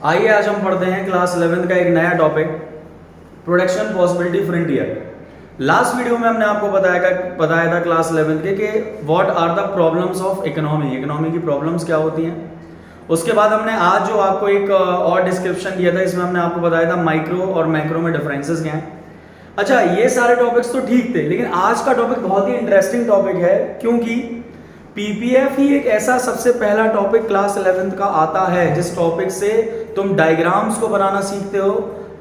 आइए आज हम पढ़ते हैं क्लास 11 का एक नया topic, production possibility frontier. Last video में हमने आपको बताया था क्लास 11 के कि what are the problems of economy की प्रॉब्लम्स क्या होती हैं। उसके बाद हमने आज जो आपको एक और डिस्क्रिप्शन दिया था, इसमें हमने आपको बताया था माइक्रो और मैक्रो में डिफरेंसेस क्या हैं। अच्छा, ये सारे टॉपिक्स तो ठीक थे, लेकिन आज का टॉपिक बहुत ही इंटरेस्टिंग टॉपिक है, क्योंकि पीपीएफ ही एक ऐसा सबसे पहला टॉपिक क्लास 11 का आता है जिस टॉपिक से तुम डायग्राम्स को बनाना सीखते हो,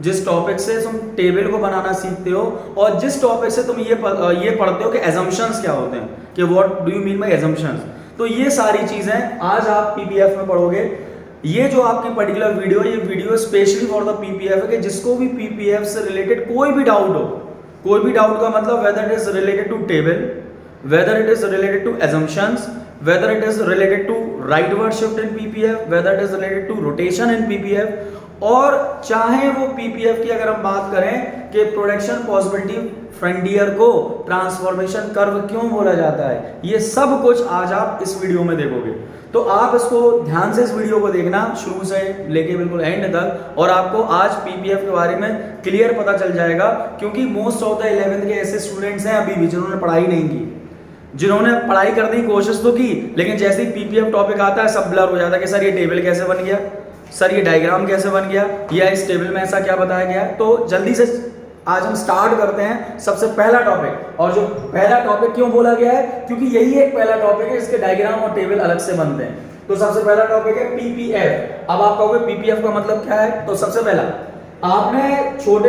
जिस टॉपिक से तुम टेबल को बनाना सीखते हो, और जिस टॉपिक से तुम ये पढ़ते हो कि एजम्पशंस क्या होते हैं, कि what do you mean by assumptions. तो ये सारी चीजें आज आप पीपीएफ में पढ़ोगे। ये जो आपकी पर्टिकुलर वीडियो, ये video specially for the PPF है कि जिसको भी पीपीएफ से रिलेटेड कोई भी डाउट हो, कोई भी डाउट का मतलब whether it is related to table, whether it is related to assumptions, whether it is related to right word shift in PPF, whether it is related to rotation in PPF, और चाहे वो PPF की अगर हम बात करें कि production possibility frontier को ट्रांसफॉर्मेशन कर्व क्यों बोला जाता है, ये सब कुछ आज आप इस वीडियो में देखोगे। तो आप इसको ध्यान से इस वीडियो को देखना शुरू से लेके बिल्कुल एंड तक, और आपको आज पीपीएफ के बारे में क्लियर पता चल जाएगा, क्योंकि मोस्ट ऑफ द 11th के ऐसे स्टूडेंट्स हैं अभी भी जिन्होंने पढ़ाई नहीं की, जिन्होंने पढ़ाई करने की कोशिश तो की, लेकिन जैसे ही पीपीएफ टॉपिक आता है सब ब्लर हो जाता है कि सर ये टेबल कैसे बन गया, सर ये डायग्राम कैसे बन गया, या इस टेबल में ऐसा क्या बताया गया। तो जल्दी से आज हम स्टार्ट करते हैं सबसे पहला टॉपिक। और जो पहला टॉपिक क्यों बोला गया है, क्योंकि यही एक पहला टॉपिक है, इसके डायग्राम और टेबल अलग से बनते हैं। तो सबसे पहला टॉपिक है पीपीएफ। अब आप कहोगे पीपीएफ का मतलब क्या है, तो सबसे पहला आपने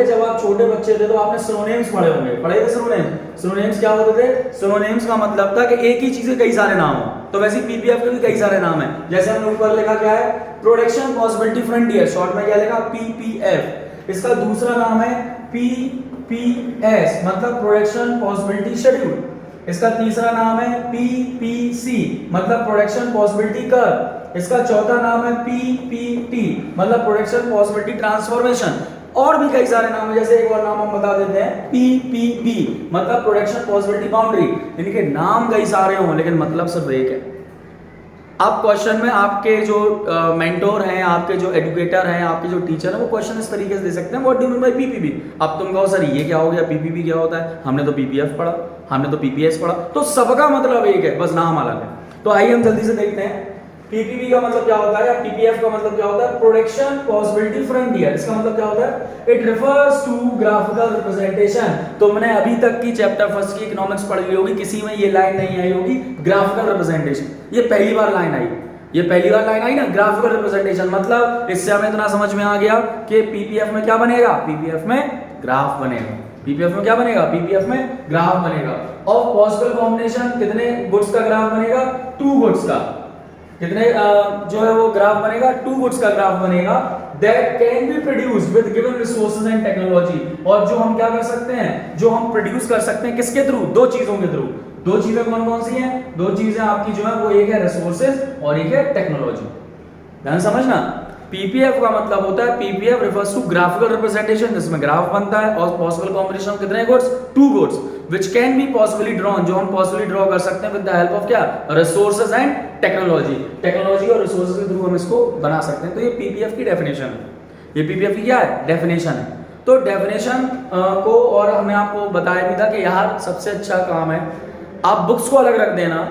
जब आप छोटे बच्चे थे तो आपने सिनोनिम्स पढ़े होंगे, पढ़े थे सिनोनिम्स। सिनोनिम्स क्या होते थे? सिनोनिम्स का मतलब था कि एक ही चीज के कई सारे नाम हो। तो वैसे पीपीएफ के भी कई सारे नाम हैं, जैसे हमने ऊपर लिखा क्या है, प्रोडक्शन पॉसिबिलिटी फ्रंटियर, शॉर्ट में क्या लिखा, पीपीएफ। इसका दूसरा नाम है पीपीएस, मतलब प्रोडक्शन पॉसिबिलिटी शेड्यूल। इसका तीसरा नाम है पीपीसी, मतलब प्रोडक्शन पॉसिबिलिटी कर्व। इसका चौथा नाम है पीपीटी, मतलब प्रोडक्शन पॉसिबिलिटी ट्रांसफॉर्मेशन। और भी कई सारे नाम है, जैसे एक और नाम हम बता देते हैं पीपीबी, मतलब प्रोडक्शन पॉसिबिलिटी बाउंड्री। इनके नाम कई सारे हों लेकिन मतलब सिर्फ एक है। अब क्वेश्चन में आपके जो मेंटोर हैं, आपके जो एजुकेटर हैं, आपके जो टीचर हैं, वो क्वेश्चन इस तरीके से दे सकते हैं, what do you mean by PPB. अब तुम कहो सर ये क्या हो गया, पीपीबी क्या होता है, हमने तो पीपीएफ पढ़ा, हमने तो पीपीएस पढ़ा। तो सबका मतलब एक है, बस नाम अलग है। तो आइए हम जल्दी से देखते हैं पीपीबी का मतलब क्या होता है, या पीपीएफ का मतलब क्या होता है, प्रोडक्शन पॉसिबिलिटी फ्रंटियर। इसका मतलब क्या होता है, it refers to graphical representation. तुमने अभी तक की चैप्टर फर्स्ट की इकोनॉमिक्स पढ़ ली होगी, किसी में ये लाइन नहीं आई होगी, ग्राफिकल रिप्रेजेंटेशन। ये पहली बार लाइन आई, ये पहली बार लाइन आई ना, ग्राफिकल रिप्रेजेंटेशन। मतलब इससे हमें इतना समझ में आ गया कि पीपीएफ में क्या बनेगा, पीपीएफ में ग्राफ बनेगा। पीपीएफ में क्या बनेगा, पीपीएफ में ग्राफ बनेगा। और पॉसिबल कॉम्बिनेशन, कितने गुड्स का ग्राफ बनेगा, 2 गुड्स का। कितने जो है वो ग्राफ बनेगा, 2 गुड्स का ग्राफ बनेगा, that can be produced with given resources and technology. और जो हम क्या कर सकते हैं, जो हम प्रोड्यूस कर सकते हैं किसके थ्रू, 2 चीजों के थ्रू। 2 चीजें कौन कौन सी हैं, 2 चीजें आपकी जो है वो, एक है रिसोर्सेज और एक है टेक्नोलॉजी। ध्यान समझना, पीपीएफ का मतलब होता है, PPF refers to graphical representation, जिसमें ग्राफ बनता है, और पॉसिबल कॉम्बिनेशन कितने goods, 2 goods, which can be possibly drawn, जो हम पॉसिबली ड्रॉ कर सकते हैं विद द हेल्प ऑफ क्या, रिसोर्सेज एंड टेक्नोलॉजी। टेक्नोलॉजी और रिसोर्सेज के थ्रू हम इसको बना सकते हैं। तो ये पीपीएफ की डेफिनेशन है, ये पीपीएफ की क्या है, डेफिनेशन है। तो डेफिनेशन को, और हमने आपको बताया भी था कि यार सबसे अच्छा काम है आप बुक्स को अलग रख देना,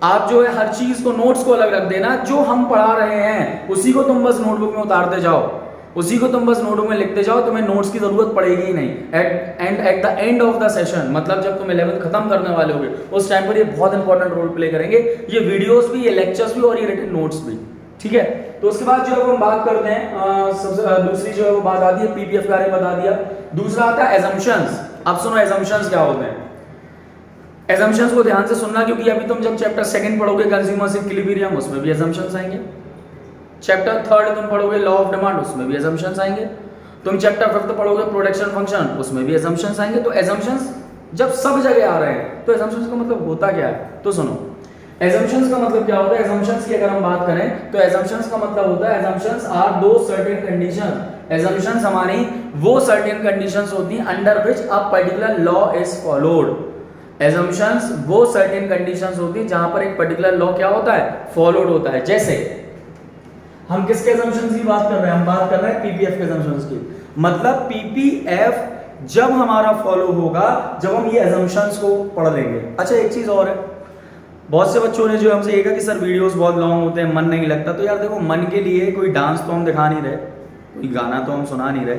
आप जो है हर चीज को, नोट्स को अलग रख देना। जो हम पढ़ा रहे हैं उसी को तुम बस नोटबुक में उतारते जाओ, उसी को तुम बस नोटबुक में लिखते जाओ, तुम्हें नोट्स की जरूरत पड़ेगी ही नहीं। At the end of the session, मतलब जब तुम 11th खत्म करने वाले होगे, उस टाइम पर ये बहुत इंपॉर्टेंट रोल प्ले करेंगे, ये वीडियोस भी, ये लेक्चर्स भी, और ये रिटन नोट्स भी। ठीक है, तो उसके बाद जो है हम बात करते हैं सबसे दूसरी जो है वो बात आती है, पीपीएफ के बारे में बता दिया। दूसरा आता है एजम्पशंस। अब सुनो एजम्पशंस क्या होते हैं। एजम्पशंस को ध्यान से सुनना, क्योंकि अभी तुम जब चैप्टर 2 पढ़ोगे कंज्यूमर्स इक्विलिब्रियम, उसमें भी एजम्पशंस आएंगे। चैप्टर 3 तुम पढ़ोगे लॉ ऑफ डिमांड, उसमें भी एजम्पशंस आएंगे। तुम चैप्टर 5 पढ़ोगे प्रोडक्शन फंक्शन, उसमें भी एजम्पशंस आएंगे। तो एजम्पशंस जब सब जगह आ रहे हैं, तो एजम्पशंस का मतलब होता क्या है, तो सुनो। एजम्पशंस का मतलब क्या होता है, एजम्पशंस की अगर हम बात करें तो एजम्पशंस का मतलब होता है, एजम्पशंस आर दो सर्टेन कंडीशन। एजम्पशंस हमारी वो सर्टेन कंडीशंस होती हैं under which a particular law is followed. Assumptions वो सर्टेन कंडीशंस होती हैं जहां पर एक पर्टिकुलर लॉ क्या होता है, फॉलोड होता है। जैसे हम किसके assumptions की बात कर रहे हैं? हम बात कर रहे हैं पीपीएफ के assumptions की। मतलब पीपीएफ जब हमारा फॉलो होगा जब हम ये assumptions को पढ़ लेंगे। अच्छा एक चीज और है, बहुत से बच्चों ने जो हमसे ये कहा कि सर वीडियोस बहुत लॉन्ग होते हैं, मन नहीं लगता। तो यार देखो, मन के लिए कोई डांस तो हम दिखा नहीं रहे, कोई गाना तो हम सुना नहीं रहे,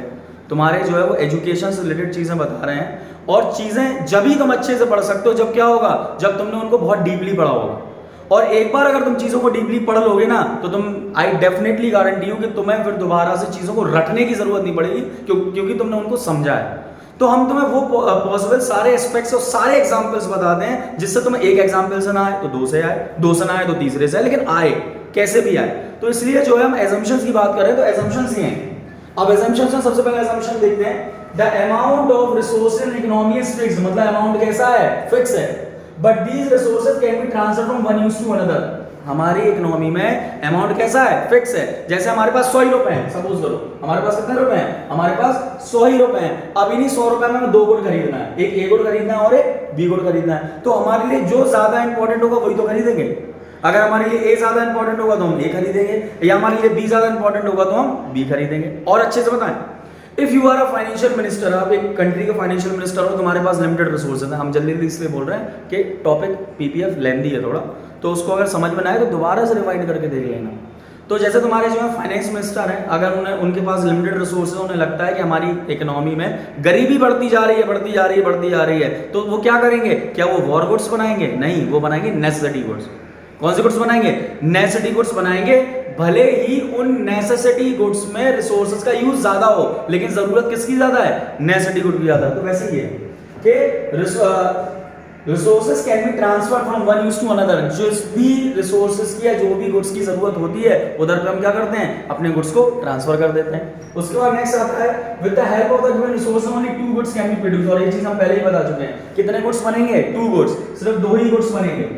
तुम्हारे जो है वो एजुकेशन से रिलेटेड चीजें बता रहे हैं। और चीजें जब ही तुम अच्छे से पढ़ सकते हो जब क्या होगा, जब तुमने उनको बहुत डीपली पढ़ा होगा। और एक बार अगर तुम चीजों को डीपली पढ़ लोगे ना तो तुम, आई डेफिनेटली गारंटी हूं कि तुम्हें फिर दोबारा से चीजों को रटने की जरूरत नहीं पड़ेगी, क्योंकि तुमने उनको समझा है। तो हम तुम्हें वो पॉसिबल सारे एस्पेक्ट्स और सारे एग्जांपल्स बताते हैं जिससे तुम्हें एक एग्जांपल से ना आए तो दो से आए, दो से ना आए तो तीसरे से आए, लेकिन आए कैसे भी आए। तो इसलिए जो है हम एजम्पशंस की बात करें तो एजम्पशंस ही हैं। अब एजम्पशंस में सबसे पहले एजम्पशन देखते हैं, the amount of resources in economy is fixed. मतलब अमाउंट कैसा है? फिक्स है। But these resources can be transferred from one use to another. हमारी इकोनॉमी में अमाउंट कैसा है? फिक्स है। जैसे हमारे पास 100 रुपए हैं, सपोज करो हमारे पास कितने रुपए हैं? हमारे पास 100 रुपए हैं। अब इन्हीं 100 रुपए में हमें दो गुड़ खरीदना है, एक ए गुड़ खरीदना है और एक बी गुड़ खरीदना है। तो हमारे लिए जो ज्यादा इंपॉर्टेंट होगा वही तो खरीदेंगे। अगर हमारे लिए ए ज्यादा इंपॉर्टेंट होगा तो हम ए खरीदेंगे, या हमारे लिए बी ज्यादा इंपॉर्टेंट होगा तो हम बी खरीदेंगे। और अच्छे से बताएं, if you are a financial minister, आप एक कंट्री के फाइनेंशियल मिनिस्टर हो, तुम्हारे पास लिमिटेड रिसोर्सेज है। हम जल्दी जल्दी इसलिए बोल रहे हैं कि टॉपिक पीपीएफ लेंदी है थोड़ा, तो उसको अगर समझ में ना आए तो दोबारा से रिवाइंड करके देख लेना। तो जैसे तुम्हारे जो है फाइनेंस मिनिस्टर हैं, अगर उनके पास लिमिटेड रिसोर्सेज, उन्हें लगता है कि हमारी इकोनॉमी में गरीबी बढ़ती जा रही है, बढ़ती जा रही है, बढ़ती जा रही है, तो वो क्या करेंगे? क्या वो वॉर गुड्स बनाएंगे? नहीं, वो बनाएंगे नेसेसिटी गुड्स। कौन से गुड्स बनाएंगे? नेसेसिटी गुड्स बनाएंगे। भले ही उन नेसेसिटी गुड्स में रिसोर्सेज का यूज ज्यादा हो, लेकिन जरूरत किसकी ज्यादा है? नेसेसिटी गुड की ज्यादा है। तो वैसे ही है कि resources can be transfer from one use to another. जिस भी रिसोर्सेज की या जो भी गुड्स की जरूरत होती है उधर पे हम क्या करते हैं? अपने गुड्स को ट्रांसफर कर देते हैं। उसके बाद नेक्स्ट आता है, with the help of the given resource only two goods can be produce. और ये चीज हम पहले ही बता चुके हैं। कितने गुड्स बनेंगे? Two goods. सिर्फ दो ही गुड्स बनेंगे।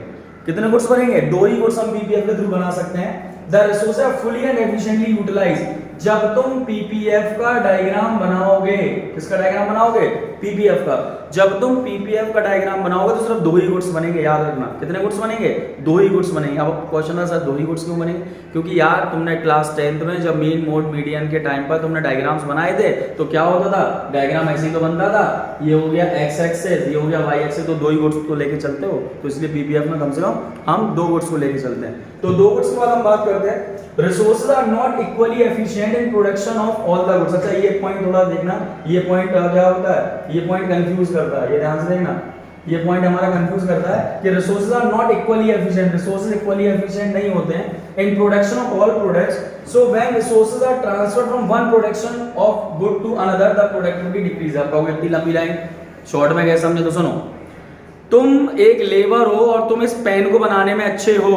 कितने गुड्स बनेंगे? दो ही गुड्स हम पीपीएफ के थ्रू बना सकते हैं। The resources are fully and efficiently utilised. जब तुम पीपीएफ का डायग्राम बनाओगे, किसका डायग्राम बनाओगे? पीपीएफ का। जब तुम पीपीएफ का डायग्राम बनाओगे तो सिर्फ दो ही गुड्स बनेंगे, याद रखना। कितने गुड्स बनेंगे? दो ही गुड्स बनेंगे। अब क्वेश्चन है सर दो ही गुड्स क्यों बनेंगे? क्योंकि यार तुमने क्लास 10th में जब मीन मोड मीडियन के टाइम पर तुमने डायग्राम्स बनाए थे तो क्या होता था? डायग्राम ऐसे ही तो बनता था, ये हो गया एक्स एक्सेस, ये हो गया वाई एक्सेस, तो दो ही गुड्स तो लेके चलते हो। तो इसलिए पीपीएफ में कम से कम हम दो गुड्स को लेके चलते हैं। तो दो गुड्स के बाद हम बात करते हैं, resources are not equally efficient in production of all the goods. अच्छा ये पॉइंट थोड़ा देखना, ये पॉइंट क्या होता है? ये पॉइंट कंफ्यूज करता है, ये ध्यान से देखना। ये पॉइंट हमारा कंफ्यूज करता है कि resources are not equally efficient. Resources equally efficient नहीं होते हैं in production of all products. So when resources are transferred from one production of good to another the productivity decrease. आप कहोगे इतनी लंबी लाइन शॉर्ट में कैसे समझे? तो सुनो, तुम एक लेबर हो और तुम इस पेन को बनाने में अच्छे हो,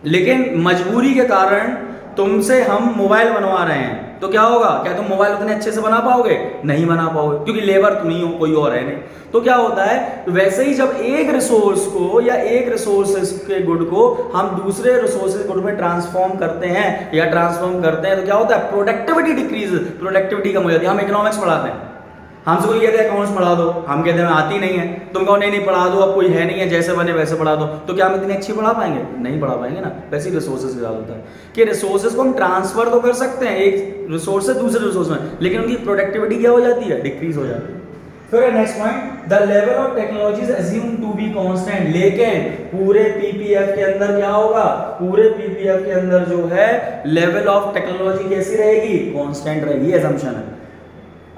लेकिन मजबूरी के कारण तुमसे हम मोबाइल बनवा रहे हैं, तो क्या होगा? क्या तुम मोबाइल उतने अच्छे से बना पाओगे? नहीं बना पाओगे, क्योंकि लेबर तुम ही हो, कोई और है नहीं। तो क्या होता है? वैसे ही जब एक रिसोर्स को या एक रिसोर्सेज के गुड को हम दूसरे रिसोर्सेज गुड में ट्रांसफॉर्म करते हैं या ट्रांसफॉर्म करते हैं तो क्या होता है? प्रोडक्टिविटी डिक्रीज, प्रोडक्टिविटी कम हो जाती है। हम इकोनॉमिक्स पढ़ाते हैं, हमसे कोई कहते हैं अकाउंट्स पढ़ा दो, हम कहते हैं आती नहीं है। तुम कहो नहीं पढ़ा दो, अब कोई है नहीं है, जैसे बने वैसे पढ़ा दो। तो क्या हम इतनी अच्छी पढ़ा पाएंगे? नहीं पढ़ा पाएंगे ना। वैसे ही रिसोर्सेज की बात होता है कि रिसोर्सेज को हम ट्रांसफर तो कर सकते हैं एक रिसोर्स से दूसरे रिसोर्स में, लेकिन उनकी प्रोडक्टिविटी क्या हो जाती है? डिक्रीज हो जाती है। फिर next point, the level of technology is assumed to be constant. लेकिन पूरे पीपीएफ के अंदर क्या होगा? पूरे पीपीएफ के अंदर जो है लेवल ऑफ टेक्नोलॉजी कैसी रहेगी? कांस्टेंट रहेगी। असम्पशन है।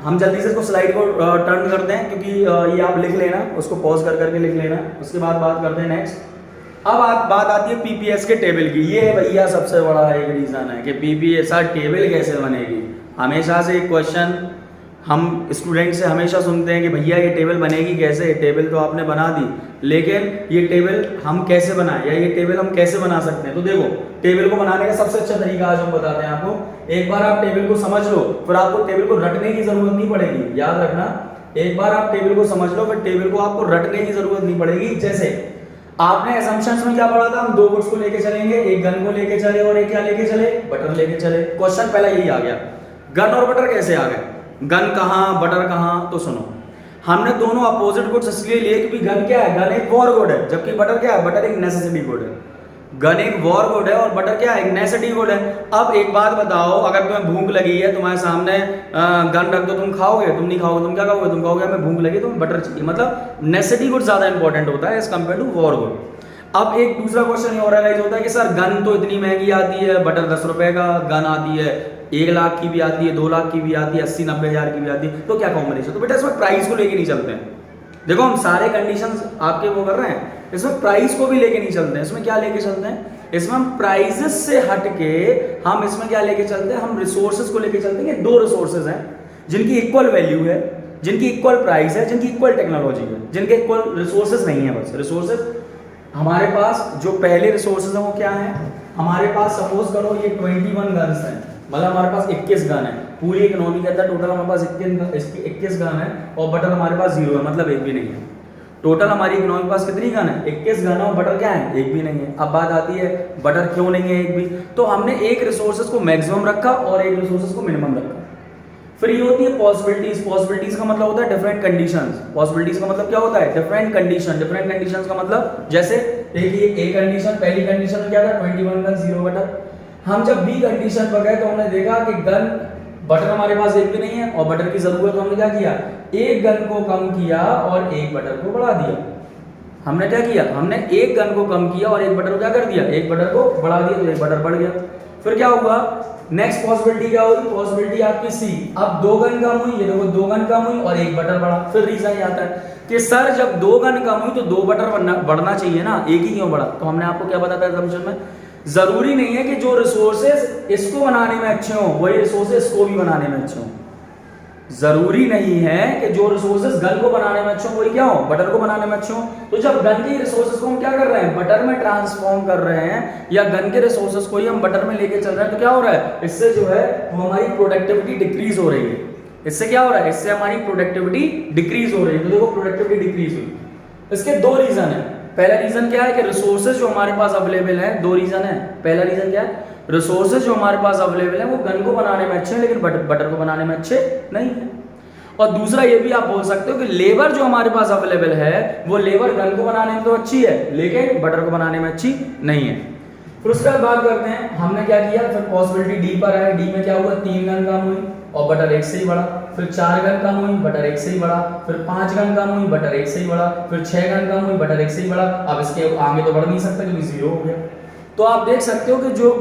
हम जल्दी से इसको स्लाइड को टर्न करते हैं, क्योंकि ये आप लिख लेना, उसको पॉज कर करके लिख लेना। उसके बाद बात करते हैं नेक्स्ट। अब बात आती है पीपीएस के टेबल की। ये भैया सबसे बड़ा एक रीजन है कि पीपीएस टेबल कैसे बनेगी। हमेशा से एक क्वेश्चन हम स्टूडेंट से हमेशा सुनते हैं कि भैया ये टेबल बनेगी कैसे? टेबल तो आपने बना दी, लेकिन ये टेबल हम कैसे बनाएं, या ये टेबल हम कैसे बना सकते हैं? तो देखो, टेबल को बनाने का सबसे अच्छा तरीका आज हम बताते हैं आपको। एक बार आप टेबल को समझ लो, फिर आपको टेबल को रटने की जरूरत नहीं पड़ेगी। याद रखना, एक बार आप टेबल को समझ लो, फिर टेबल को आपको रटने की जरूरत नहीं पड़ेगी। जैसे आपने असम्पशंस में क्या पढ़ा था? हम दो गुड्स को लेके चलेंगे, एक गन को लेके चले और एक क्या लेके चले? बटर लेके चले। क्वेश्चन पहला यही आ गया, गन और बटर कैसे आ गए? गन कहां, बटर कहां? तो सुनो, हमने दोनों अपोजिट गुड्स इसलिए लिए क्योंकि गन क्या है? गन एक वॉर गुड है, जबकि बटर क्या है? बटर एक नेसेसिटी गुड है। गन एक वॉर गुड है और बटर क्या है, एक नेसेसिटी गुड है। अब एक बात बताओ, अगर तुम्हें भूख लगी है, तुम्हारे सामने गन रख दो, तुम खाओगे? तुम नहीं खाओगे, तुम क्या खाओगे? तुम कहोगे हमें भूख लगी, तुम्हें बटर चाहिए। मतलब नेसेसिटी गुड ज्यादा इंपॉर्टेंट होता है as compare to war good. अब एक दूसरा क्वेश्चन और राइज होता है कि सर गन तो इतनी महंगी आती है, बटर 10 रुपए का गन आती है, 1 लाख की भी आती है, 2 लाख की भी आती है, 80-90 हजार की भी आती है, तो क्या कॉम्बिनेशन? तो बेटा इसमें प्राइस को लेके नहीं चलते हैं। देखो हम सारे कंडीशंस आपके वो कर रहे हैं, इसमें प्राइस को भी लेके नहीं चलते हैं। इसमें क्या लेके चलते हैं? इसमें हम प्राइजेस से हट के हम इसमें क्या लेके चलते हैं? हम रिसोर्सेज को लेके चलते हैं। 2 रिसोर्सेज हैं जिनकी इक्वल वैल्यू है, जिनकी इक्वल प्राइस है, जिनकी इक्वल टेक्नोलॉजी है, जिनके इक्वल रिसोर्सेज नहीं है। बस रिसोर्सेज हमारे पास जो पहले रिसोर्सेज हैं वो क्या है? हमारे पास सपोज करो ये 21 गन्स हैं, मतलब हमारे पास 21 गन है। पूरी इकोनॉमी के अंदर टोटल हमारे पास 21 गन है और बटर हमारे पास 0 है, मतलब एक भी नहीं है। टोटल हमारी इकोनॉमी के पास कितनी गन है? 21 गन है और बटर क्या है? एक भी नहीं है। अब बात आती है बटर क्यों नहीं है एक भी? तो हमने एक रिसोर्सेज को मैक्सिमम रखा और एक रिसोर्सेज को मिनिमम रखा। फिर ये होती है पॉसिबिलिटीज। पॉसिबिलिटीज का मतलब होता है डिफरेंट कंडीशंस। पॉसिबिलिटीज का मतलब क्या होता है? Different condition. डिफरेंट कंडीशंस का मतलब जैसे देखिए ए कंडीशन, पहली कंडीशन क्या था? 21 गन 0 बटर। हम जब बी कंडीशन पर गए तो हमने देखा कि गन बटर हमारे पास एक भी नहीं है और बटर की जरूरत, तो हमने क्या किया? एक गन को कम किया और एक बटर को बढ़ा दिया। हमने क्या किया? हमने एक गन को कम किया और एक बटर को क्या कर दिया? एक बटर को बढ़ा दिया, तो एक बटर बढ़ गया। फिर क्या हुआ? नेक्स्ट पॉसिबिलिटी क्या हुई? पॉसिबिलिटी आपकी सी। अब 2 गन कम हुई, ये देखो 2 गन कम हुई और एक बटर बढ़ा। फिर रीजन ये आता है कि सर जब 2 गन कम हुई तो 2 बटर बढ़ना चाहिए ना, एक ही क्यों बढ़ा? तो हमने आपको क्या बताया था assumption में? जरूरी नहीं है कि जो रिसोर्सेज इसको बनाने में अच्छे हो वही रिसोर्सेज इसको भी बनाने में अच्छे हो। जरूरी नहीं है कि जो रिसोर्सेज गन को बनाने में अच्छे हो वही क्या हो? बटर को बनाने में अच्छे हो। तो जब गन के रिसोर्सेज को हम क्या कर रहे हैं? बटर में ट्रांसफॉर्म कर रहे हैं, या गन के रिसोर्सेज को ही हम बटर में लेके चल रहे हैं, तो क्या हो रहा है? इससे जो है वो हमारी प्रोडक्टिविटी डिक्रीज हो रही है। इससे क्या हो रहा है? इससे हमारी प्रोडक्टिविटी डिक्रीज हो रही है। तो देखो प्रोडक्टिविटी डिक्रीज हुई। इसके 2 रीजन है। पहला रीजन क्या है कि रिसोर्सेज जो हमारे पास अवेलेबल है, 2 रीजन है। पहला रीजन क्या है? रिसोर्सेज जो हमारे पास अवेलेबल है वो गन को बनाने में अच्छे हैं लेकिन बटर को बनाने में अच्छे नहीं है। और दूसरा ये भी आप बोल सकते हो कि लेबर जो हमारे पास अवेलेबल है वो लेबर गन को बनाने में तो अच्छी है लेकिन बटर को बनाने में अच्छी नहीं है। फिर उसके बाद बात करते हैं हमने क्या किया। फिर पॉसिबिलिटी डी पर है। डी में क्या हुआ? 3 गन कम हुई और बटर 1 से ही बढ़ा। फिर 4 गन कम हुई, बटर 1 से ही बढ़ा। फिर 5 गन कम हुई, बटर 1 से ही बढ़ा। फिर 6 गन कम हुई, बटर 1 से ही बढ़ा। अब इसके आगे तो बढ़ नहीं सकता क्योंकि 0 हो गया। तो आप देख सकते हो कि जो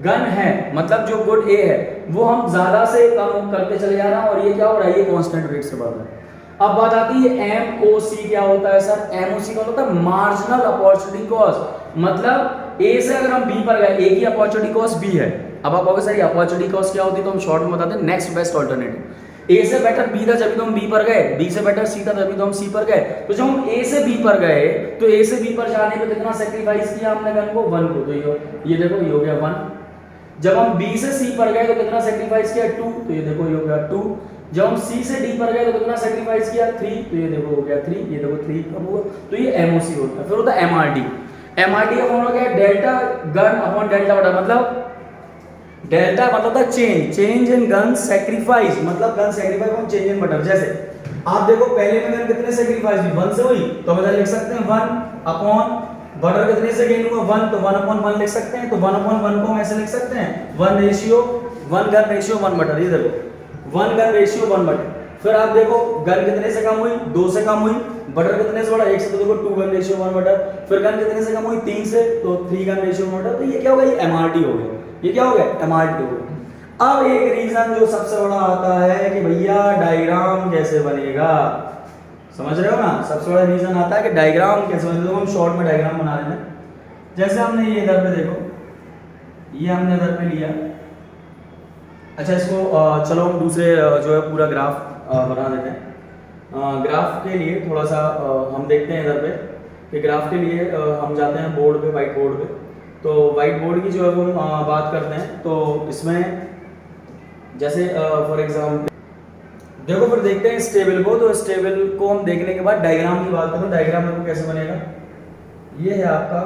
गन है मतलब जो गुड ए है वो हम ज्यादा से कम करते चले जा रहे हैं और ये क्या हो रहा है? ये कांस्टेंट रेट से बढ़ रहा है। अब बात आती है एमओसी क्या होता है सर? एमओसी का होता है मार्जिनल अपॉर्चुनिटी कॉस्ट। मतलब ए से अगर हम बी पर गए, ए की अपॉर्चुनिटी कॉस्ट बी है। अब आप कहोगे सर अपॉर्चुनिटी कॉस्ट क्या होती है? तो हम शॉर्ट में बताते हैं नेक्स्ट बेस्ट ऑल्टरनेटिव। ए से बेटर बी था जब तो हम बी पर गए, बी से बेटर सी था तभी तो हम सी पर गए। तो जब हम ए से बी पर गए तो ए से बी पर जाने पे कितना सेक्रीफाइस किया हमने गन को? 1 को। तो ये देखो ये हो गया 1। जब हम बी से सी पर गए तो कितना सेक्रीफाइस किया? 2। तो ये देखो ये हो गया 2। जब हम सी से डी पर गए तो कितना सेक्रीफाइस किया? 3। तो ये देखो हो गया 3। ये देखो 3 कम हुआ। तो ये एमओसी होता है। फिर होता है एमआरटी। एमआरटी का फॉर्मूला क्या है? डेल्टा गन अपॉन डेल्टा बटा, मतलब डेल्टा मतलब था चेंज इन गन सेक्रीफाइस, मतलब gun sacrifice upon change in butter. जैसे आप देखो पहले में गन कितने सेक्रीफाइस हुई? 1 से हुई, तो हम लिख सकते हैं 1 अपॉन बटर कितने से गेन हुआ? 1, तो 1 अपॉन 1 लिख सकते हैं। तो 1 अपॉन 1 को हम ऐसे लिख सकते हैं 1 रेशियो 1 गन रेशियो 1 बटर। ये देखो 1 गन रेशियो 1 बटर। फिर आप देखो गन कितने से कम हुई? 2 से कम हुई। बटर कितने से बढ़ा? 1 से। तो देखो 2 गन रेशियो 1 बटर। फिर गन कितने से कम हुई? 3 से, तो 3 गन रेशियो 1 बटर। तो ये क्या होगा? ये एमआरटी हो गया। ये क्या हो गया? एमआरटी हो गया। अब एक रीजन जो सबसे बड़ा आता है कि भैया डायग्राम कैसे बनेगा। समझ रहे हो ना? सबसे बड़ा रीजन आता है कि डायग्राम कैसे बनेगा। तो हम शॉर्ट में डायग्राम बना लेते हैं। जैसे हमने ये इधर पे देखो, ये हमने इधर पे लिया। अच्छा इसको चलो हम दूसरे जो है पूरा ग्राफ बना देते हैं। ग्राफ के लिए थोड़ा सा हम देखते हैं इधर पे कि ग्राफ के लिए हम जाते हैं बोर्ड पे, व्हाइट बोर्ड पे। तो व्हाइट बोर्ड की जो है वो हम बात करते हैं। तो इसमें जैसे फॉर एग्जाम्पल देखो, फिर देखते हैं स्टेबल को। तो स्टेबल को हम देखने के बाद डायग्राम की बात करें। डायग्राम देखो कैसे बनेगा। ये है आपका,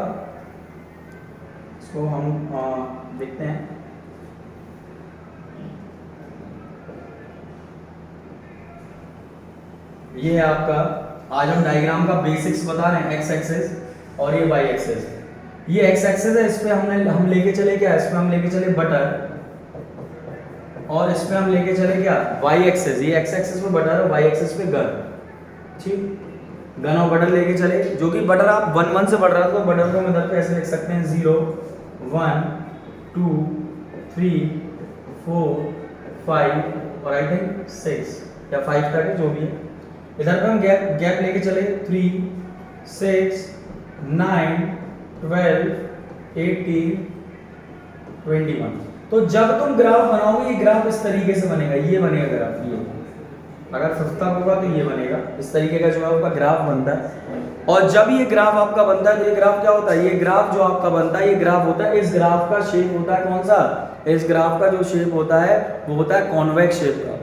इसको हम देखते हैं। ये है आपका, आज हम डायग्राम का बेसिक्स बता रहे हैं, एक्स एक्सेस और ये वाई एक्सेस। ये एक्स एक्सेस है, इस पे हम लेके चले क्या, इस पे हम लेके चले बटर, और इस पे हम लेके चले क्या, वाई एक्सेस। ये एक्स एक्सेस पे बटर और वाई एक्सेस पे गन, ठीक, गन और बटर लेके चले, जो कि बटर आप 1 1 से बढ़ रहा था, तो बटर को हम इधर पे ऐसे लिख सकते हैं 0 1 2 3 4 5 और आई थिंक 6 या 5 तक जो भी है। इधर पे हम गैप लेके चले 3 6 9 12 18 21। तो जब तुम ग्राफ बनाओगे, ये ग्राफ इस तरीके से बनेगा, ये बनेगा ग्राफ, ये अगर 5 होगा तो ये बनेगा, इस तरीके का जो है आपका ग्राफ बनता है। और जब ये ग्राफ आपका बनता है तो ये ग्राफ क्या होता है, ये ग्राफ जो आपका बनता है, ये ग्राफ होता है, इस ग्राफ का शेप होता है कौन सा, इस ग्राफ का जो शेप होता है वो होता है कॉन्वेक्स शेप का,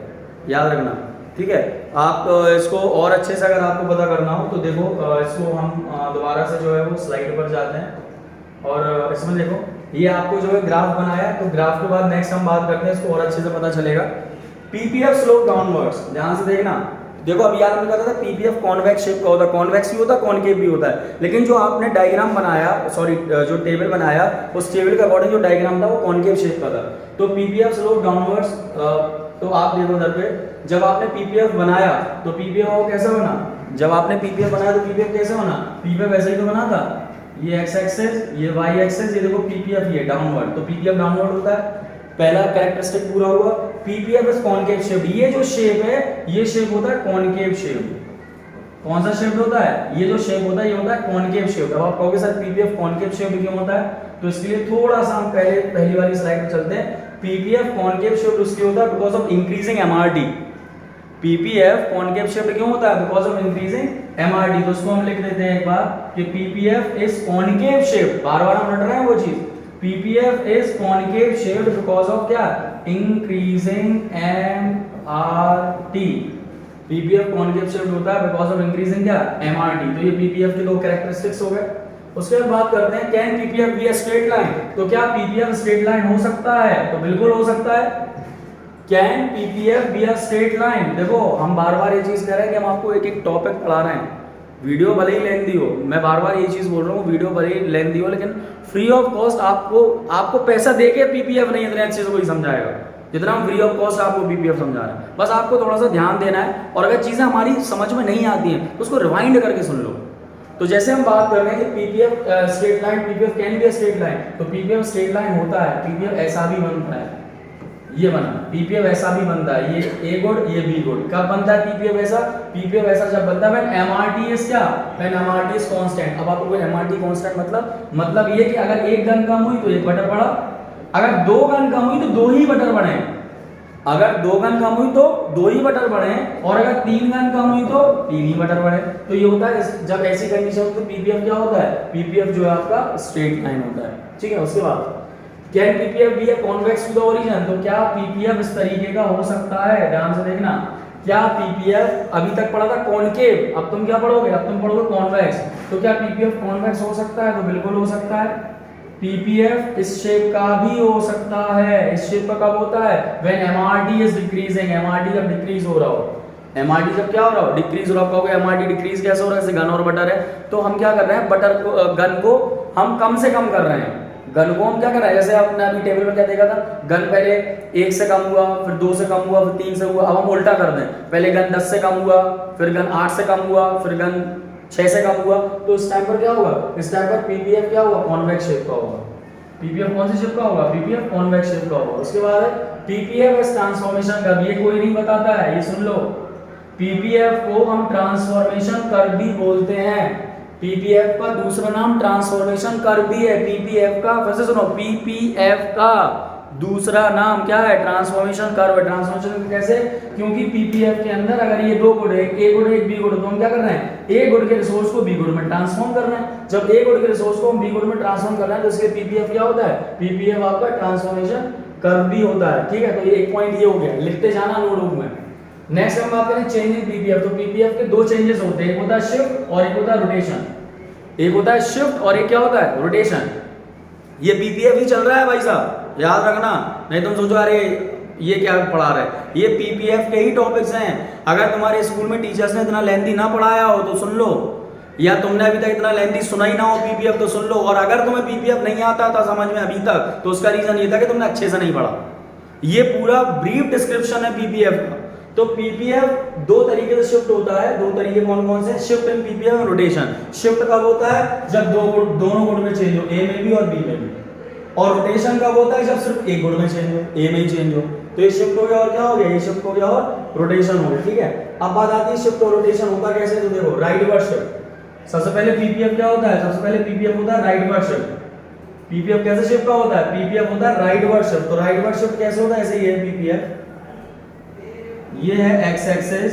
याद रखना, ठीक है। आप इसको और अच्छे से अगर आपको पता करना हो तो देखो, इसको हम दोबारा से जो है वो स्लाइड पर जाते हैं और इसमें देखो, ये आपको जो है ग्राफ बनाया, तो ग्राफ के बाद नेक्स्ट हम बात करते हैं, इसको और अच्छे से पता चलेगा। पीपीएफ स्लोप डाउनवर्ड्स, ध्यान से देखना, देखो अभी याद हमने कहा था पीपीएफ कॉन्वेक्स शेप का होता है, कॉन्वेक्स भी होता है, कॉनकेव भी होता है, लेकिन जो आपने डायग्राम बनाया, सॉरी जो टेबल बनाया, उस टेबल के अकॉर्डिंग जो डायग्राम था वो कॉनकेव शेप का था। तो पीपीएफ स्लोप डाउनवर्ड्स, तो आप देखो उधर पे, जब आपने पीपीएफ बनाया तो पीपीएफ वो कैसा बना, जब आपने पीपीएफ बनाया तो पीपीएफ कैसे बना, पीपीएफ ऐसे ही तो बना था, ये एक्स एक्सेस, ये वाई एक्सेस, ये देखो पीपीएफ ये डाउनवर्ड, तो पीपीएफ डाउनवर्ड होता है, पहला कैरेक्टरिस्टिक पूरा हुआ। पीपीएफ इज कॉनकेव शेप, ये जो शेप है ये शेप होता है कॉनकेव शेप। कौन सा शेप होता है, ये जो शेप होता है ये होता है कॉनकेव शेप। अब आप कहोगे सर पीपीएफ कॉनकेव शेप क्यों होता है, तो इसके लिए थोड़ा सा हम पहली वाली स्लाइड पे चलते हैं। पीपीएफ कॉनकेव शेप उसके होता है because of increasing MRT. PPF concave shape क्यों होता है, बिकॉज ऑफ इंक्रीजिंग एमआरटी। तो उसको हम लिख देते हैं एक बार कि पीपीएफ इज कॉनकेव शेप, बार-बार हम रट रहे हैं वो चीज, PPF is concave shape because of क्या, increasing MRT. PPF concave shape होता है बिकॉज ऑफ इंक्रीजिंग क्या, एमआरटी। तो ये पीपीएफ के दो कैरेक्टरिस्टिक्स हो गए। उसके बाद बात करते हैं can PPF be a straight line, तो क्या पीपीएफ स्ट्रेट लाइन हो सकता है, तो बिल्कुल हो सकता है। Can PPF be a straight line, देखो हम बार-बार ये चीज कह रहे हैं कि हम आपको एक एक टॉपिक पढ़ा रहे हैं, वीडियो भले ही लेंथी हो, मैं बार-बार ये चीज बोल रहा हूँ, वीडियो भले ही लेंथी हो, लेकिन फ्री ऑफ कॉस्ट आपको पैसा देके पीपीएफ नहीं इतने अच्छे से कोई समझाएगा जितना हम फ्री ऑफ कॉस्ट आपको पीपीएफ समझा रहे हैं। बस आपको थोड़ा सा ध्यान देना है, और अगर चीजें हमारी समझ में नहीं आती हैं तो उसको रिवाइंड करके सुन लो। तो जैसे हम बात कर रहे हैं कि PPF straight line, PPF can be a straight line, तो पीपीएफ स्ट्रेट लाइन होता है, पीपीएफ ऐसा भी बनता है, ये बना पीपीएफ ऐसा भी बनता है, ये ए गुड ये बी गुड। कब बनता है पीपीएफ ऐसा, पीपीएफ ऐसा जब बनता है व्हेन एमआरटी इज क्या, व्हेन एमआरटी इज कांस्टेंट। अब आपको एमआरटी कांस्टेंट मतलब ये कि अगर एक गन कम हुई तो एक बटर बढ़ा, अगर दो गन कम हुई तो दो ही बटर बढ़े, अगर दो गन कम हुई तो दो ही बटर बढ़े, और अगर तीन गन कम हुई तो तीन ही बटर बढ़े। तो ये होता है जब ऐसी कंडीशन होती है तो पीपीएफ क्या होता है, पीपीएफ जो है आपका स्ट्रेट लाइन होता है, ठीक है। उसके बाद can PPF be a convex to the origin, तो क्या पीपीएफ इस तरीके का हो सकता है, ध्यान से देखना, क्या पीपीएफ अभी तक पढ़ा था कॉनकेव, अब तुम क्या पढ़ोगे, अब तुम पढ़ोगे कॉन्वेक्स, तो क्या पीपीएफ कॉन्वेक्स हो सकता है, तो बिल्कुल हो सकता है। पीपीएफ इस शेप का भी हो सकता है, इस शेप का कब होता है, when MRT is decreasing, MRT जब डिक्रीज हो रहा हो, एमआरटी जब क्या हो रहा हो, डिक्रीज हो रहा हो। एमआरटी डिक्रीज कैसे हो रहा है, जैसे गन और बटर है, तो हम क्या कर रहे हैं, बटर को गन को हम कम से कम कर रहे हैं, गन को हम क्या कर रहे हैं, जैसे आपने अभी टेबल में क्या देखा था, गन पहले 1 से कम हुआ, फिर 2 से कम हुआ, फिर 3 से हुआ। अब हम उल्टा कर दें, पहले गन 10 से कम हुआ, फिर गन 8 से कम हुआ, फिर गन 6 से कम हुआ, तो इस टाइम पर क्या होगा, इस टाइम पर पीपीएफ क्या होगा, कॉन्वेक्स शेप का होगा। पीपीएफ कौन सी शेप का होगा, पीपीएफ कॉन्वेक्स शेप का होगा। उसके बाद पीपीएफ इज ट्रांसफॉर्मेशन कर्व, ये कोई नहीं बताता है, ये सुन लो, पीपीएफ को हम ट्रांसफॉर्मेशन कर्व भी बोलते हैं। पीपीएफ का दूसरा नाम ट्रांसफॉर्मेशन कर्व भी है, पीपीएफ का, फिर से सुनो, पीपीएफ का दूसरा नाम क्या है, ट्रांसफॉर्मेशन कर्व। ट्रांसफॉर्मेशन कैसे, क्योंकि पीपीएफ के अंदर अगर ये दो गुड है, ए गुड एक बी गुड, तो हम क्या कर रहे हैं, ए गुड के रिसोर्स को बी गुड में ट्रांसफॉर्म कर रहे हैं। जब ए गुड के रिसोर्स को हम बी गुड में ट्रांसफॉर्म कर रहे हैं तो इसके पीपीएफ क्या होता है, पीपीएफ आपका ट्रांसफॉर्मेशन कर्व भी होता है, ठीक है। तो ये एक पॉइंट ये हो गया, लिखते जाना नोटबुक में। नेक्स्ट हम बात करें चेंज इन पीपीएफ, तो पीपीएफ के दो चेंजेस होते हैं, एक होता है शिफ्ट और एक होता है रोटेशन। एक होता है शिफ्ट और एक क्या होता है, रोटेशन। ये पीपीएफ ही चल रहा है भाई साहब, याद रखना, नहीं तुम सोचो अरे ये क्या पढ़ा रहे हैं, ये पीपीएफ के ही टॉपिक्स हैं। अगर तुम्हारे स्कूल में टीचर्स ने इतना लेंथी ना पढ़ाया हो तो सुन लो, या तुमने अभी तक इतना लेंथी सुना ही ना हो पीपीएफ तो सुन लो, और अगर तुम्हें पीपीएफ नहीं आता था समझ में अभी तक तो उसका रीजन ये था कि तुमने अच्छे से नहीं पढ़ा। ये पूरा ब्रीफ डिस्क्रिप्शन है पीपीएफ का। तो पीपीएफ दो तरीके से शिफ्ट होता है, दो तरीके कौन कौन से? शिफ्ट इन पीपीएफ और रोटेशन। शिफ्ट कब होता है? जब दोनों गुण में चेंज हो, ए में भी और बी में भी। और रोटेशन कब होता है? जब सिर्फ एक गुण में चेंज हो, ए में ही चेंज हो। तो ये शिफ्ट हो गया और क्या हो गया? ये शिफ्ट हो गया और रोटेशन हो गया। ठीक है, अब बात आती है शिफ्ट और रोटेशन होता कैसे? तो देखो राइटवर्ड शिफ्ट। सबसे पहले पीपीएफ क्या होता है? सबसे पहले पीपीएफ होता है राइटवर्ड शिफ्ट। पीपीएफ कैसे शिफ्ट का होता है? पीपीएफ होता है राइटवर्ड शिफ्ट। तो राइटवर्ड शिफ्ट कैसे होता है? ऐसे ही है पीपीएफ, ये है एक्स एक्सिस,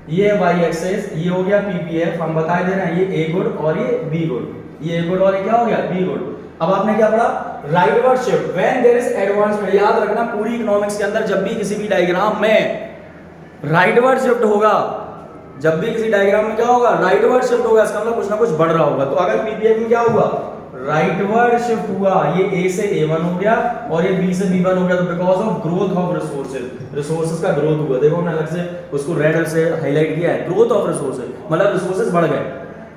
ये है वाई एक्सिस, ये हो गया पीपीएफ। हम बता दे रहे हैं ये ए गुड और ये बी गुड, ये ए गुड और ये क्या हो गया? B good. अब आपने क्या पढ़ा? Rightward shift when there is advancement. याद रखना पूरी इकोनॉमिक्स के अंदर जब भी किसी भी डायग्राम में राइटवर्ड शिफ्ट होगा, जब भी किसी डायग्राम में क्या होगा? राइटवर्ड शिफ्ट होगा, इसका मतलब कुछ ना कुछ बढ़ रहा होगा। तो अगर पीपीएफ में क्या हुआ? राइटवर्ड शिफ्ट हुआ, ये ए से ए1 हो गया और ये बी से बी1 हो गया, तो because of growth of resources, resources का ग्रोथ हुआ। देखो मैंने अलग से उसको रेड से हाईलाइट किया है, ग्रोथ ऑफ रिसोर्सेज मतलब रिसोर्सेज बढ़ गए।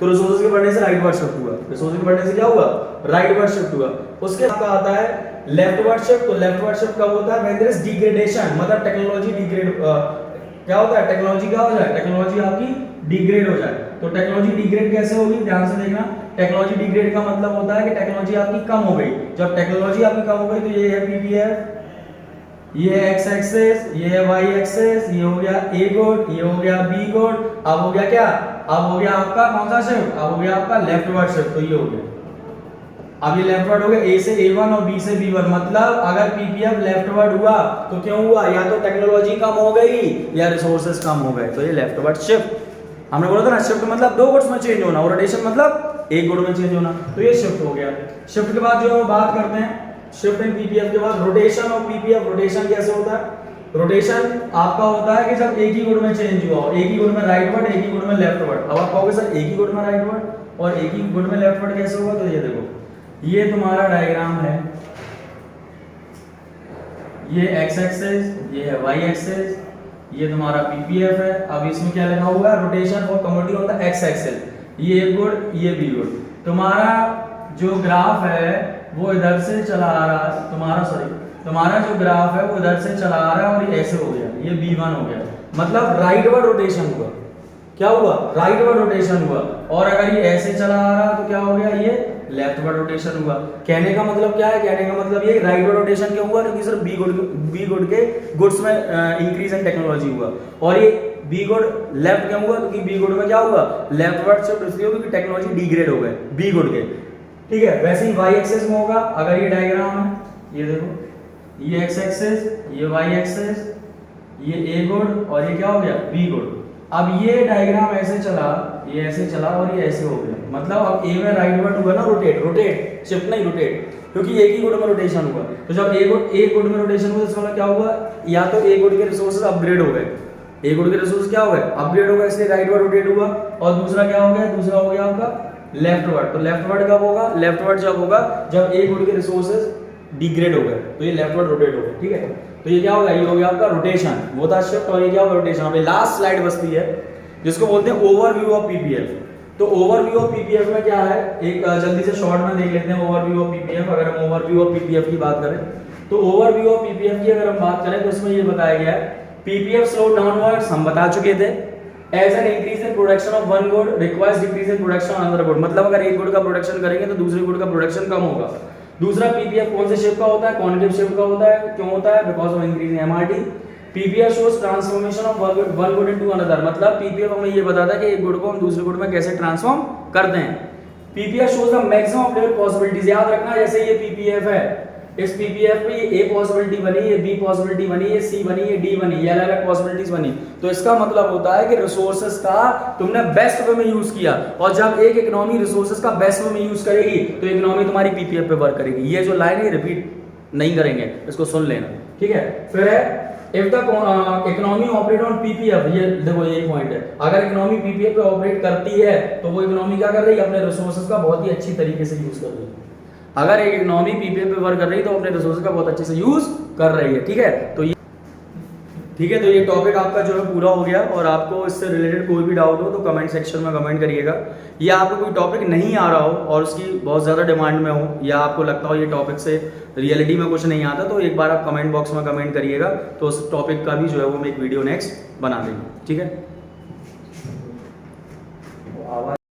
तो रिसोर्सेज के बढ़ने से राइटवर्ड शिफ्ट हुआ, रिसोर्सेज के बढ़ने से क्या हुआ? राइटवर्ड शिफ्ट हुआ। उसके बाद आता है लेफ्टवर्ड शिफ्ट। तो लेफ्टवर्ड शिफ्ट कब होता है? व्हेन देयर इज डिग्रेडेशन, मतलब टेक्नोलॉजी डिग्रेड क्या होता है? टेक्नोलॉजी क्या हो जाए? टेक्नोलॉजी आपकी डिग्रेड हो जाए। तो टेक्नोलॉजी डिग्रेड कैसे होगी? ध्यान से देखना। टेक्नोलॉजी डिग्रेड का मतलब होता है कि टेक्नोलॉजी आपकी कम हो गई। जब टेक्नोलॉजी आपकी कम हो गई तो ये है पीपीएफ, ये है एक्स एक्सिस, ये है वाई एक्सिस, ये हो गया ए गुड, ये हो गया बी गुड। अब हो गया क्या? अब हो गया आपका कौन सा शिफ्ट? अब हो गया आपका लेफ्टवर्ड शिफ्ट। तो ये हो गया, अब ये लेफ्टवर्ड हो गया, ए से ए1 और बी से बी1। मतलब अगर पीपीएफ लेफ्टवर्ड हुआ तो क्यों हुआ? या तो टेक्नोलॉजी कम हो गई या रिसोर्सेज कम हो गए, तो ये लेफ्टवर्ड शिफ्ट। हमने बोला था ना शिफ्ट मतलब दो गुड्स में चेंज होना और रोटेशन मतलब एक गुड में चेंज होना। तो ये शिफ्ट हो गया। शिफ्ट के बाद जो हम बात करते हैं शिफ्ट इन पीपीएफ के बाद रोटेशन और पीपीएफ। रोटेशन कैसे होता है? रोटेशन आपका होता है कि जब एक ही गुड में चेंज हुआ हो, एक ही गुड में राइटवर्ड, एक ही गुड में लेफ्टवर्ड। अब आप कहोगे सर एक ही गुड में राइटवर्ड और एक ही गुड में लेफ्टवर्ड कैसे होगा? तो ये देखो, ये तुम्हारा डायग्राम है, ये एक्स एक्सिस, ये है वाई एक्सिस, ये तुम्हारा पीपीएफ है। अब इसमें क्या लिखा हुआ है? Rotation for commodity on the x axis. ये ए गुड, ये बी गुड। तुम्हारा जो ग्राफ है वो इधर से चला आ रहा है, तुम्हारा जो ग्राफ है वो इधर से चला आ रहा है और ये ऐसे हो गया, ये b1 हो गया। मतलब राइटवर्ड रोटेशन हुआ। क्या हुआ? राइटवर्ड रोटेशन हुआ। और अगर ये ऐसे चला आ रहा तो क्या हो गया? ये लेफ्टवर्ड रोटेशन हुआ। कहने का मतलब क्या है? कहने का मतलब ये राइटवर्ड रोटेशन क्यों हुआ? क्योंकि सिर्फ बी गुड के गुड्स में इंक्रीज इन टेक्नोलॉजी हुआ। और ये बी गुड लेफ्ट क्यों हुआ? क्योंकि बी गुड में क्या हुआ? लेफ्टवर्ड शिफ्ट इसलिए हुआ क्योंकि टेक्नोलॉजी डिग्रेड हो गए बी गुड के। ठीक है, वैसे ही वाई एक्सिस में होगा। अगर ये डायग्राम है, ये देखो, ये एक्स एक्सिस, ये वाई एक्सिस, ये ए गुड और ये क्या हो गया? B good. अब ये डायग्राम ऐसे चला, ये ऐसे चला और ये ऐसे हो गया। मतलब अब ए में राइटवर्ड हुआ ना, रोटेट शिफ्ट नहीं रोटेट, क्योंकि एक ही गुड में रोटेशन हुआ। तो जब ए गुड में रोटेशन हुआ तो इसका क्या हुआ? या तो ए गुड के रिसोर्सेज अपग्रेड हो गए, ए गुड के रिसोर्स क्या हो गए? अपग्रेड हो गए, इसलिए राइटवर्ड रोटेट हुआ। और दूसरा क्या हो गया? दूसरा हो गया आपका लेफ्टवर्ड। तो लेफ्टवर्ड कब होगा? लेफ्टवर्ड जब होगा जब ए गुड के रिसोर्सेज डिग्रेड हो गए, तो ये लेफ्टवर्ड रोटेट हो गए। ठीक है, तो ये क्या होगा? ये हो गया आपका रोटेशन, वो था शिफ्ट और ये क्या होगा? रोटेशन। अभी लास्ट स्लाइड बचती है जिसको बोलते हैं ओवरव्यू ऑफ पीपीएफ। तो ओवरव्यू ऑफ पीपीएफ में क्या है? एक जल्दी से शॉर्ट में देख लेते हैं ओवरव्यू ऑफ पीपीएफ। अगर हम ओवरव्यू ऑफ पीपीएफ की बात करें तो ओवरव्यू ऑफ पीपीएफ की अगर हम बात करें तो इसमें ये बताया गया है पीपीएफ स्लो डाउनवर्ड्स हम बता चुके थे। As an increase in production of one good requires decrease in production of another good. मतलब अगर एक गुड का प्रोडक्शन करेंगे तो दूसरे गुड का प्रोडक्शन कम होगा। दूसरा पीपीएफ कौन से शिफ्ट का होता है? कॉन्केव शिफ्ट का होता है। क्यों होता है? Because of increase in MRT. PPF shows transformation of one good into another. मतलब पीपीएफ हमें ये बताता है कि एक गुड को हम दूसरे गुड में कैसे ट्रांसफॉर्म करते हैं। PPF shows the maximum of possibilities. याद रखना जैसे ये पीपीएफ है, इस पीपीएफ में ये ए पॉसिबिलिटी बनी, ये बी पॉसिबिलिटी बनी, ये सी बनी, ये डी बनी, ये अलग अलग पॉसिबिलिटीज बनी। तो इसका मतलब होता है कि रिसोर्सेज का तुमने बेस्ट वे में यूज किया। और जब एक इकोनॉमी रिसोर्सेज का बेस्ट वे में यूज करेगी तो इकोनॉमी तुम्हारी पीपीएफ पे वर्क करेगी। ये जो लाइन है रिपीट नहीं करेंगे, इसको सुन लेना। ठीक है, फिर है if the economy operate on PPF. ये देखो यही पॉइंट है, अगर इकोनॉमी पीपीएफ पे ऑपरेट करती है तो वो इकोनॉमी क्या कर रही है? अपने रिसोर्सेज का बहुत ही अच्छी तरीके से यूज कर रही है। अगर एक इकोनॉमी पीपीएफ पे वर्क कर रही है तो अपने रिसोर्सेज का बहुत अच्छे से यूज कर रही है। ठीक है, तो ठीक है, तो ये टॉपिक आपका जो है पूरा हो गया, और आपको इससे रिलेटेड कोई भी डाउट हो तो कमेंट सेक्शन में कमेंट करिएगा, या आपको कोई टॉपिक नहीं आ रहा हो और उसकी बहुत ज़्यादा डिमांड में हो, या आपको लगता हो ये टॉपिक से रियलिटी में कुछ नहीं आता, तो एक बार आप कमेंट बॉक्स में कमेंट करिएगा, तो उस टॉपिक का भी जो है वो हम एक वीडियो नेक्स्ट बना देंगे। ठीक है।